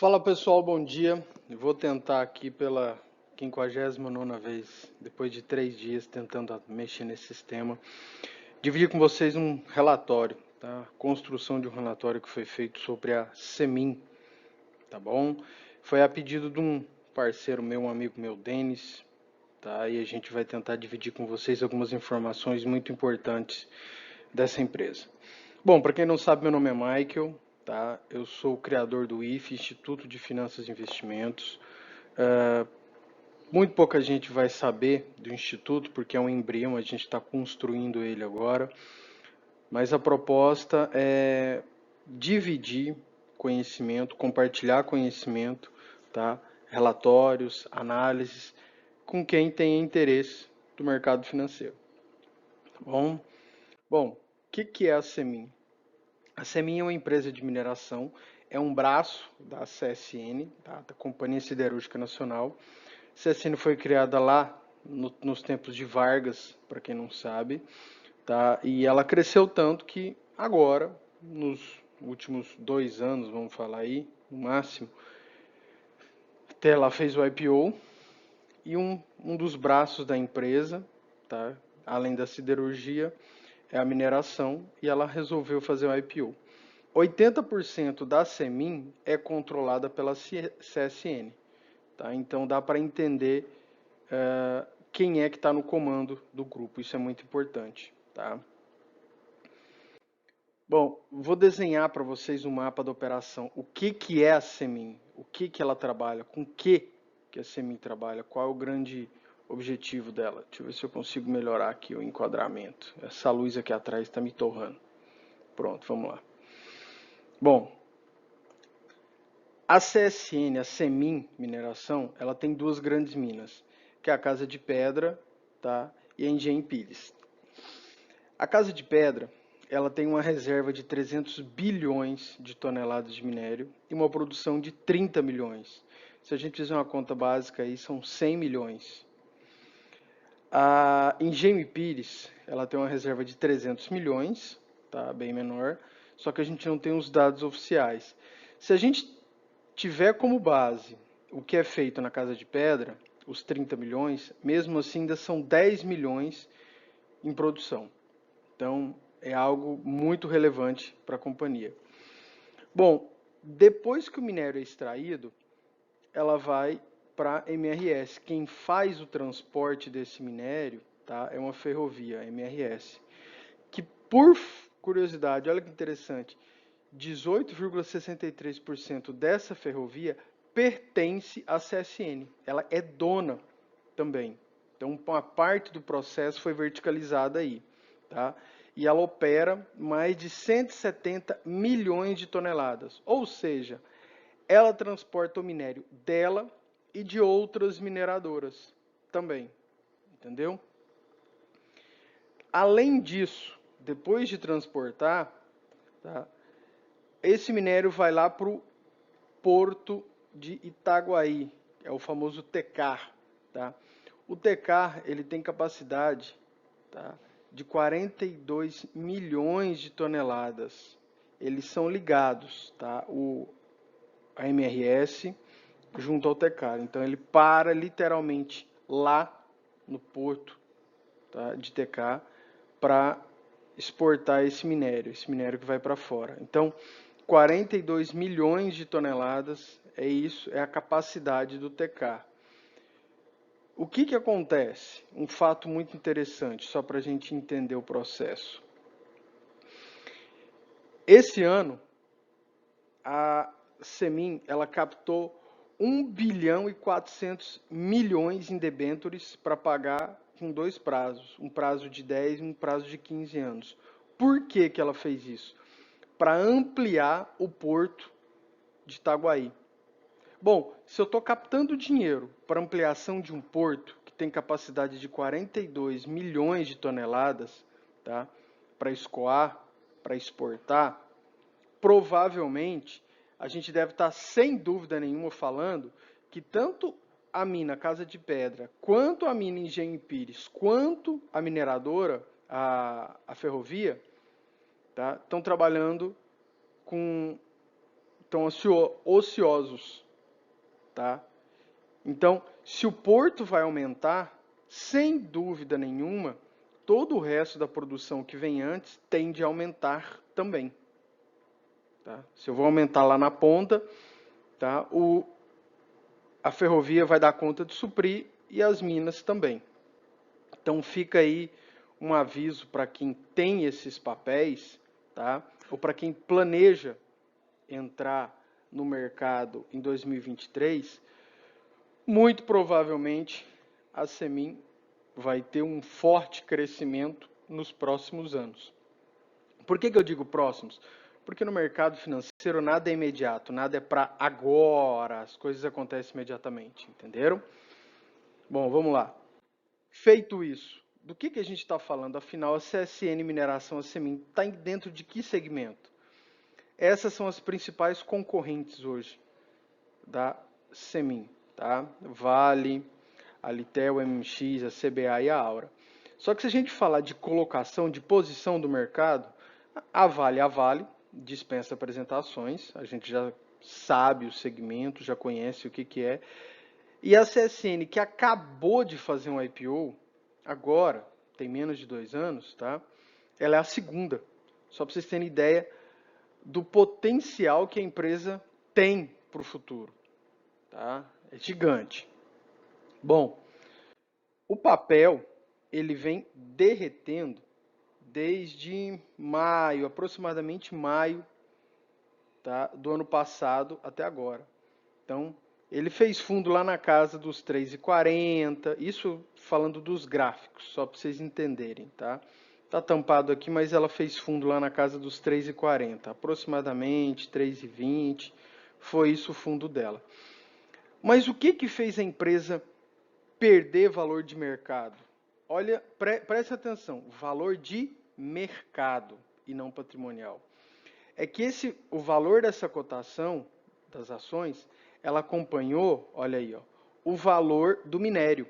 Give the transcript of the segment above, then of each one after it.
Fala pessoal, bom dia. Eu vou tentar aqui pela 59ª vez, depois de 3 dias tentando mexer nesse sistema, dividir com vocês um relatório, tá? Construção de um relatório que foi feito sobre a Semin, tá bom? Foi a pedido de um parceiro meu, um amigo meu, Denis, tá? E a gente vai tentar dividir com vocês algumas informações muito importantes dessa empresa. Bom, para quem não sabe, meu nome é Michael, tá? Eu sou o criador do IFE, Instituto de Finanças e Investimentos. Muito pouca gente vai saber do Instituto, porque é um embrião, a gente está construindo ele agora. Mas a proposta é dividir conhecimento, compartilhar conhecimento, tá? Relatórios, análises, com quem tem interesse do mercado financeiro. Tá bom? Bom, o que é a Semin? A Semin é uma empresa de mineração, é um braço da CSN, tá? Da Companhia Siderúrgica Nacional. A CSN foi criada lá nos tempos de Vargas, para quem não sabe, tá? E ela cresceu tanto que agora, nos últimos 2 anos, vamos falar aí, no máximo, até ela fez o IPO e um dos braços da empresa, tá? Além da siderurgia, é a mineração e ela resolveu fazer o IPO. 80% da Semin é controlada pela CSN, tá? Então dá para entender quem é que está no comando do grupo, isso é muito importante, tá? Bom, vou desenhar para vocês um mapa da operação. O que é a Semin? O que ela trabalha? Com que a Semin trabalha? Qual é o grande objetivo dela? Deixa eu ver se eu consigo melhorar aqui o enquadramento. Essa luz aqui atrás está me torrando. Pronto, vamos lá. Bom, a CSN, a Semin Mineração, ela tem duas grandes minas, que é a Casa de Pedra, tá? E a Engenho Pires. A Casa de Pedra, ela tem uma reserva de 300 bilhões de toneladas de minério e uma produção de 30 milhões. Se a gente fizer uma conta básica aí, são 100 milhões. A Engenho Pires, ela tem uma reserva de 300 milhões, tá? Bem menor, só que a gente não tem os dados oficiais. Se a gente tiver como base o que é feito na Casa de Pedra, os 30 milhões, mesmo assim ainda são 10 milhões em produção. Então, é algo muito relevante para a companhia. Bom, depois que o minério é extraído, ela vai para a MRS. Quem faz o transporte desse minério, tá, é uma ferrovia, MRS, que por curiosidade, olha que interessante, 18,63% dessa ferrovia pertence à CSN. Ela é dona também. Então, uma parte do processo foi verticalizada aí, tá? E ela opera mais de 170 milhões de toneladas. Ou seja, ela transporta o minério dela e de outras mineradoras também, entendeu? Além disso, depois de transportar, tá, esse minério vai lá para o porto de Itaguaí, é o famoso TECAR, tá? O TECAR, ele tem capacidade, tá, de 42 milhões de toneladas. Eles são ligados, tá? A MRS junto ao TECAR. Então ele para literalmente lá no porto, tá, de TK para exportar esse minério que vai para fora. Então, 42 milhões de toneladas, é isso, é a capacidade do TK. O que acontece? Um fato muito interessante, só para a gente entender o processo. Esse ano, a Semin, ela captou 1 bilhão e 400 milhões em debêntures para pagar com 2 prazos, um prazo de 10 e um prazo de 15 anos. Por que ela fez isso? Para ampliar o porto de Itaguaí. Bom, se eu estou captando dinheiro para ampliação de um porto que tem capacidade de 42 milhões de toneladas, tá, para escoar, para exportar, provavelmente a gente deve estar sem dúvida nenhuma falando que tanto a mina Casa de Pedra, quanto a mina Engenho Pires, quanto a mineradora, a ferrovia, tá, estão trabalhando com estão ociosos, tá? Então, se o porto vai aumentar, sem dúvida nenhuma, todo o resto da produção que vem antes tende a aumentar também. Tá? Se eu vou aumentar lá na ponta, tá? A ferrovia vai dar conta de suprir e as minas também. Então fica aí um aviso para quem tem esses papéis, tá? Ou para quem planeja entrar no mercado em 2023, muito provavelmente a Semin vai ter um forte crescimento nos próximos anos. Por que eu digo próximos? Porque no mercado financeiro nada é imediato, nada é para agora, as coisas acontecem imediatamente, entenderam? Bom, vamos lá. Feito isso, do que a gente está falando? Afinal, a CSN Mineração, a Semin, está dentro de que segmento? Essas são as principais concorrentes hoje da Semin, tá? Vale, a Litel, a MX, a CBA e a Aura. Só que se a gente falar de colocação, de posição do mercado, a Vale dispensa apresentações, a gente já sabe o segmento, já conhece o que é. E a CSN, que acabou de fazer um IPO, agora, tem menos de 2 anos, tá? Ela é a segunda. Só para vocês terem ideia do potencial que a empresa tem para o futuro. Tá? É gigante. Bom, o papel ele vem derretendo desde maio, aproximadamente maio, tá, do ano passado até agora. Então, ele fez fundo lá na casa dos 3,40, isso falando dos gráficos, só para vocês entenderem, tá? Tá tampado aqui, mas ela fez fundo lá na casa dos 3,40, aproximadamente 3,20, foi isso o fundo dela. Mas o que fez a empresa perder valor de mercado? Olha, preste atenção, valor de mercado e não patrimonial. É que o valor dessa cotação das ações, ela acompanhou, olha aí, ó, o valor do minério.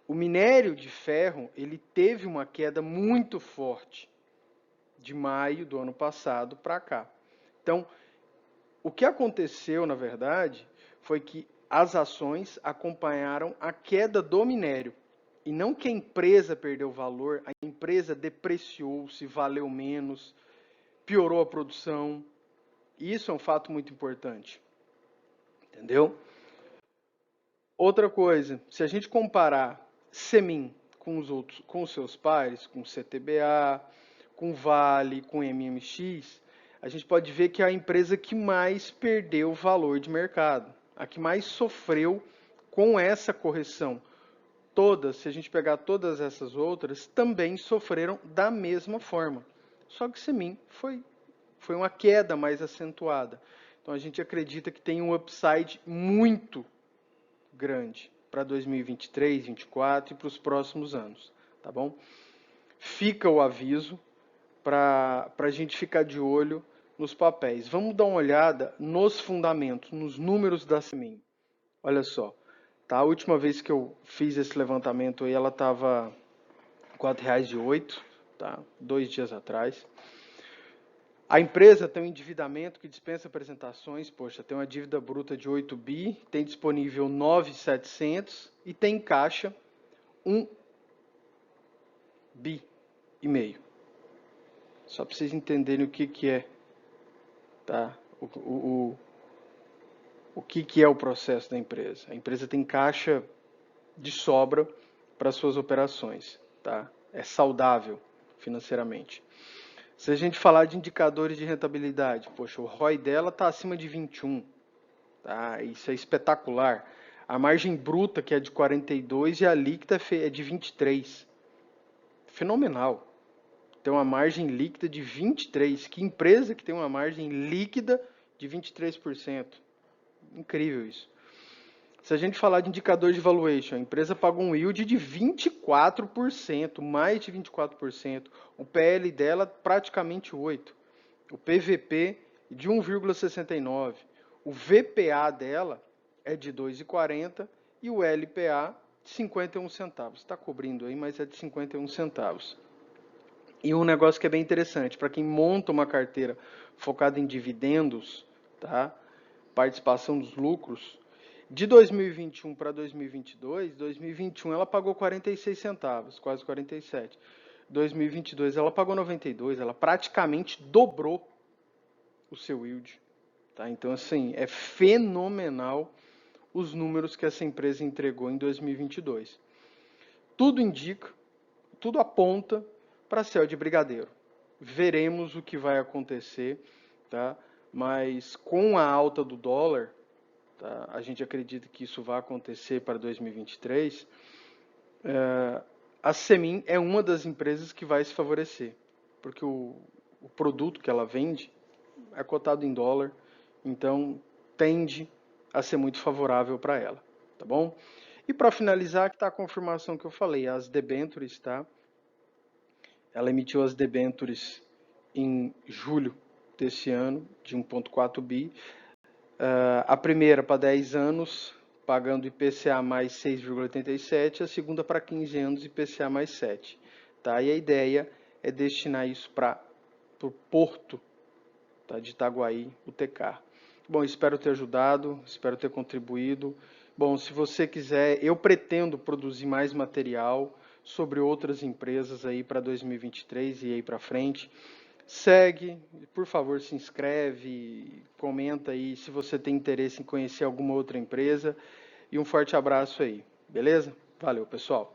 O minério de ferro, ele teve uma queda muito forte de maio do ano passado para cá. Então, o que aconteceu, na verdade, foi que as ações acompanharam a queda do minério. E não que a empresa perdeu valor, a empresa depreciou-se, valeu menos, piorou a produção. Isso é um fato muito importante. Entendeu? Outra coisa, se a gente comparar Semin com os seus pares, com CTBA, com Vale, com MMX, a gente pode ver que é a empresa que mais perdeu valor de mercado, a que mais sofreu com essa correção. Todas, se a gente pegar todas essas outras, também sofreram da mesma forma. Só que Semin foi uma queda mais acentuada. Então a gente acredita que tem um upside muito grande para 2023, 2024 e para os próximos anos, tá bom? Fica o aviso para a gente ficar de olho nos papéis. Vamos dar uma olhada nos fundamentos, nos números da Semin. Olha só, tá? A última vez que eu fiz esse levantamento aí, ela estava R$ 4,08, tá? 2 dias atrás. A empresa tem um endividamento que dispensa apresentações, poxa, tem uma dívida bruta de 8 bi, tem disponível 9.700 e tem em caixa 1 bi e meio. Só para vocês entenderem o que é, tá? O que é o processo da empresa. A empresa tem caixa de sobra para suas operações, tá? É saudável financeiramente. Se a gente falar de indicadores de rentabilidade, poxa, o ROI dela está acima de 21, tá? Isso é espetacular. A margem bruta, que é de 42, e a líquida é de 23. Fenomenal. Tem uma margem líquida de 23. Que empresa que tem uma margem líquida de 23%? Incrível isso. Se a gente falar de indicador de valuation, a empresa paga um yield de 24%, mais de 24%. O PL dela praticamente 8%. O PVP de 1,69%. O VPA dela é de 2,40 e o LPA de 51 centavos. Está cobrindo aí, mas é de 51 centavos. E um negócio que é bem interessante, para quem monta uma carteira focada em dividendos, tá? participação dos lucros, de 2021 para 2022, 2021 ela pagou 46 centavos, quase 47. 2022 ela pagou 92, ela praticamente dobrou o seu yield. Tá? Então, assim, é fenomenal os números que essa empresa entregou em 2022. Tudo indica, tudo aponta para céu de brigadeiro. Veremos o que vai acontecer, tá? Mas com a alta do dólar, tá? A gente acredita que isso vai acontecer para 2023. A Semin é uma das empresas que vai se favorecer, porque o produto que ela vende é cotado em dólar, então tende a ser muito favorável para ela, tá bom? E para finalizar, que está a confirmação que eu falei, as debentures, tá? Ela emitiu as debentures em julho desse ano, de 1,4 bi. A primeira para 10 anos, pagando IPCA mais 6,87, a segunda para 15 anos, IPCA mais 7. Tá? E a ideia é destinar isso para o porto, tá, de Itaguaí, o TK. Bom, espero ter ajudado, espero ter contribuído. Bom, se você quiser, eu pretendo produzir mais material sobre outras empresas aí para 2023 e aí para frente. Segue, por favor, se inscreve, comenta aí se você tem interesse em conhecer alguma outra empresa. E um forte abraço aí, beleza? Valeu, pessoal!